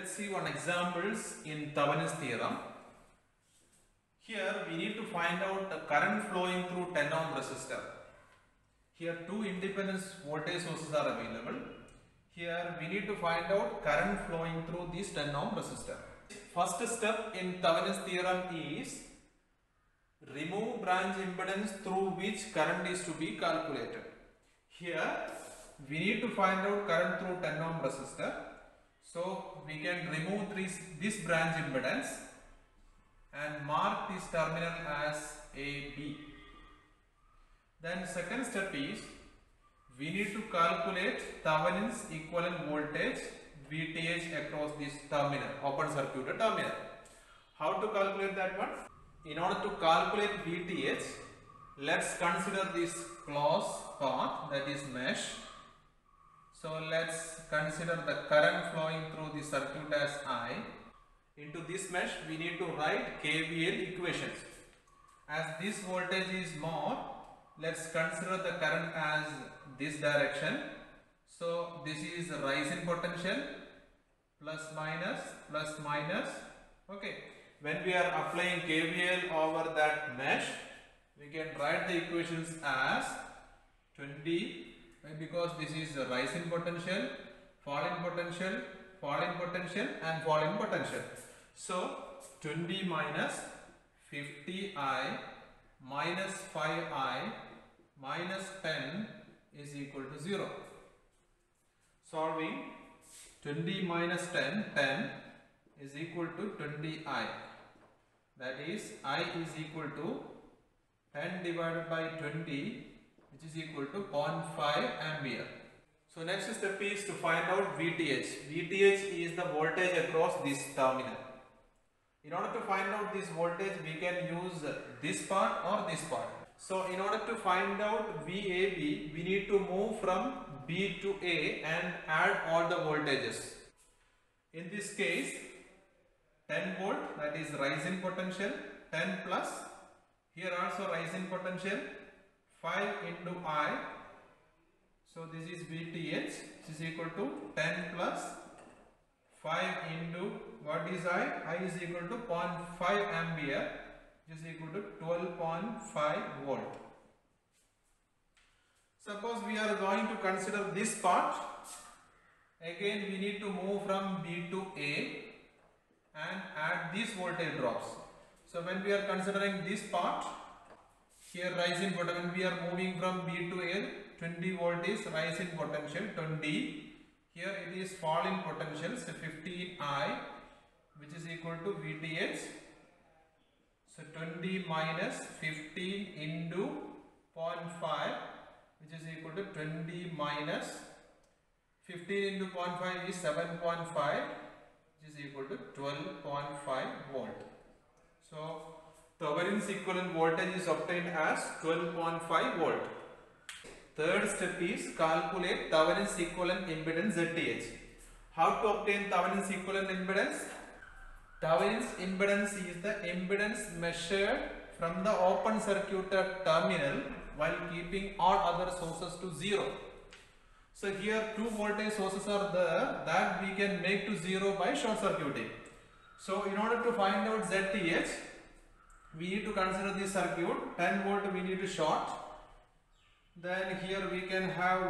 let's see one examples in Thevenin's theorem. Here we need to find out the current flowing through 10 ohm resistor. Here two independent voltage sources are available. Here we need to find out current flowing through this 10 ohm resistor. First step in Thevenin's theorem is remove branch impedance through which current is to be calculated. Here we need to find out current through 10 ohm resistor. So we can remove this branch impedance and mark this terminal as AB. Then second step is we need to calculate Thevenin's equivalent voltage VTH across this terminal, open circuit terminal. How to calculate that one? In order to calculate VTH, let's consider this closed path, that is mesh. So let's consider the current flowing through the circuit as I. Into this mesh we need to write KVL equations. As this voltage is more, let's consider the current as this direction. So this is rise in potential, plus minus. Okay. When we are applying KVL over that mesh, we can write the equations as 20, because this is rise in potential, fall in potential, fall in potential and fall in potential. So 20 minus 50I minus 5I minus 10 is equal to 0. Solving 20 minus 10 is equal to 20I. That is I is equal to 10 divided by 20, which is equal to 0.5 ampere. So next step is to find out VTH. VTH is the voltage across this terminal. In order to find out this voltage, we can use this part or this part. So in order to find out VAB, we need to move from B to A and add all the voltages. In this case, 10 volt, that is rise in potential, 10 plus, here also rise in potential, 5 into I. So this is VTH, which is equal to 10 plus 5 into what is I? I is equal to 0.5 ampere, which is equal to 12.5 volt. Suppose we are going to consider this part. Again we need to move from B to A and add these voltage drops. So when we are considering this part, here rise in potential, when we are moving from B to A, 20 volt is rise in potential, 20. Here it is fall in potential, so 15I, which is equal to VTH. So 20 minus 15 into 0.5, which is equal to 20 minus 15 into 0.5 is 7.5, which is equal to 12.5 volt. So Thevenin's equivalent voltage is obtained as 12.5 volt. Third step is calculate Thevenin's equivalent impedance ZTH. How to obtain Thevenin's equivalent impedance? Thevenin's impedance is the impedance measured from the open circuit terminal while keeping all other sources to 0. So here two voltage sources are there that we can make to 0 by short circuiting. So in order to find out ZTH, we need to consider this circuit. 10 volt we need to short. Then here we can have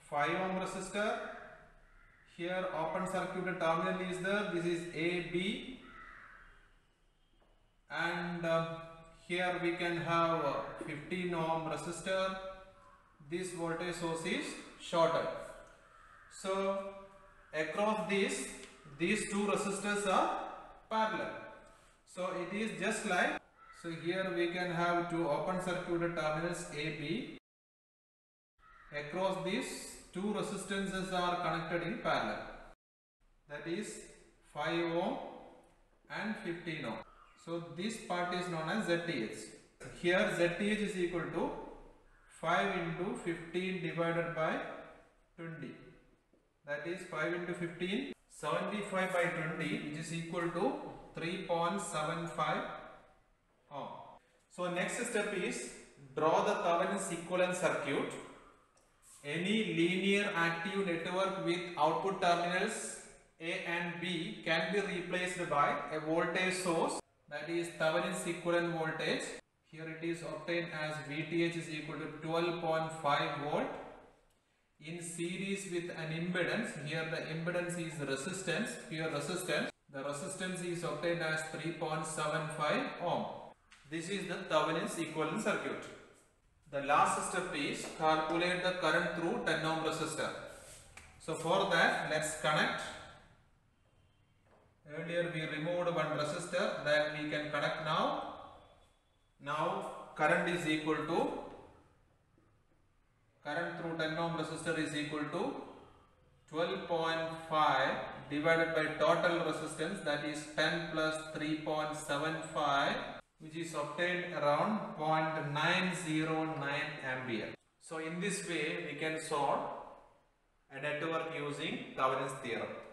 5 ohm resistor. Here open circuit terminal is there. This is AB. And here we can have 15 ohm resistor. This voltage source is shorted. So across these two resistors are parallel. So it is just like, so here we can have two open circuit terminals AB. Across these two resistances are connected in parallel. That is 5 ohm and 15 ohm. So this part is known as ZTH. Here ZTH is equal to 5 into 15 divided by 20. That is 5 into 15, 75 by 20, which is equal to 3.75 ohm. So next step is draw the Thevenin's equivalent circuit. Any linear active network with output terminals A and B can be replaced by a voltage source, that is Thevenin's equivalent voltage. Here it is obtained as VTH is equal to 12.5 volt in series with an impedance. Here the impedance is resistance, pure resistance. The resistance is obtained as 3.75 ohm. This is the Thevenin's equivalent circuit. The last step is calculate the current through 10 ohm resistor. So for that, let's connect. Earlier we removed one resistor, that we can connect now. Now current is equal to, current through 10 ohm resistor is equal to 12.5 divided by total resistance, that is 10 plus 3.75, which is obtained around 0.909 ampere. So in this way we can solve a network using Thevenin's theorem.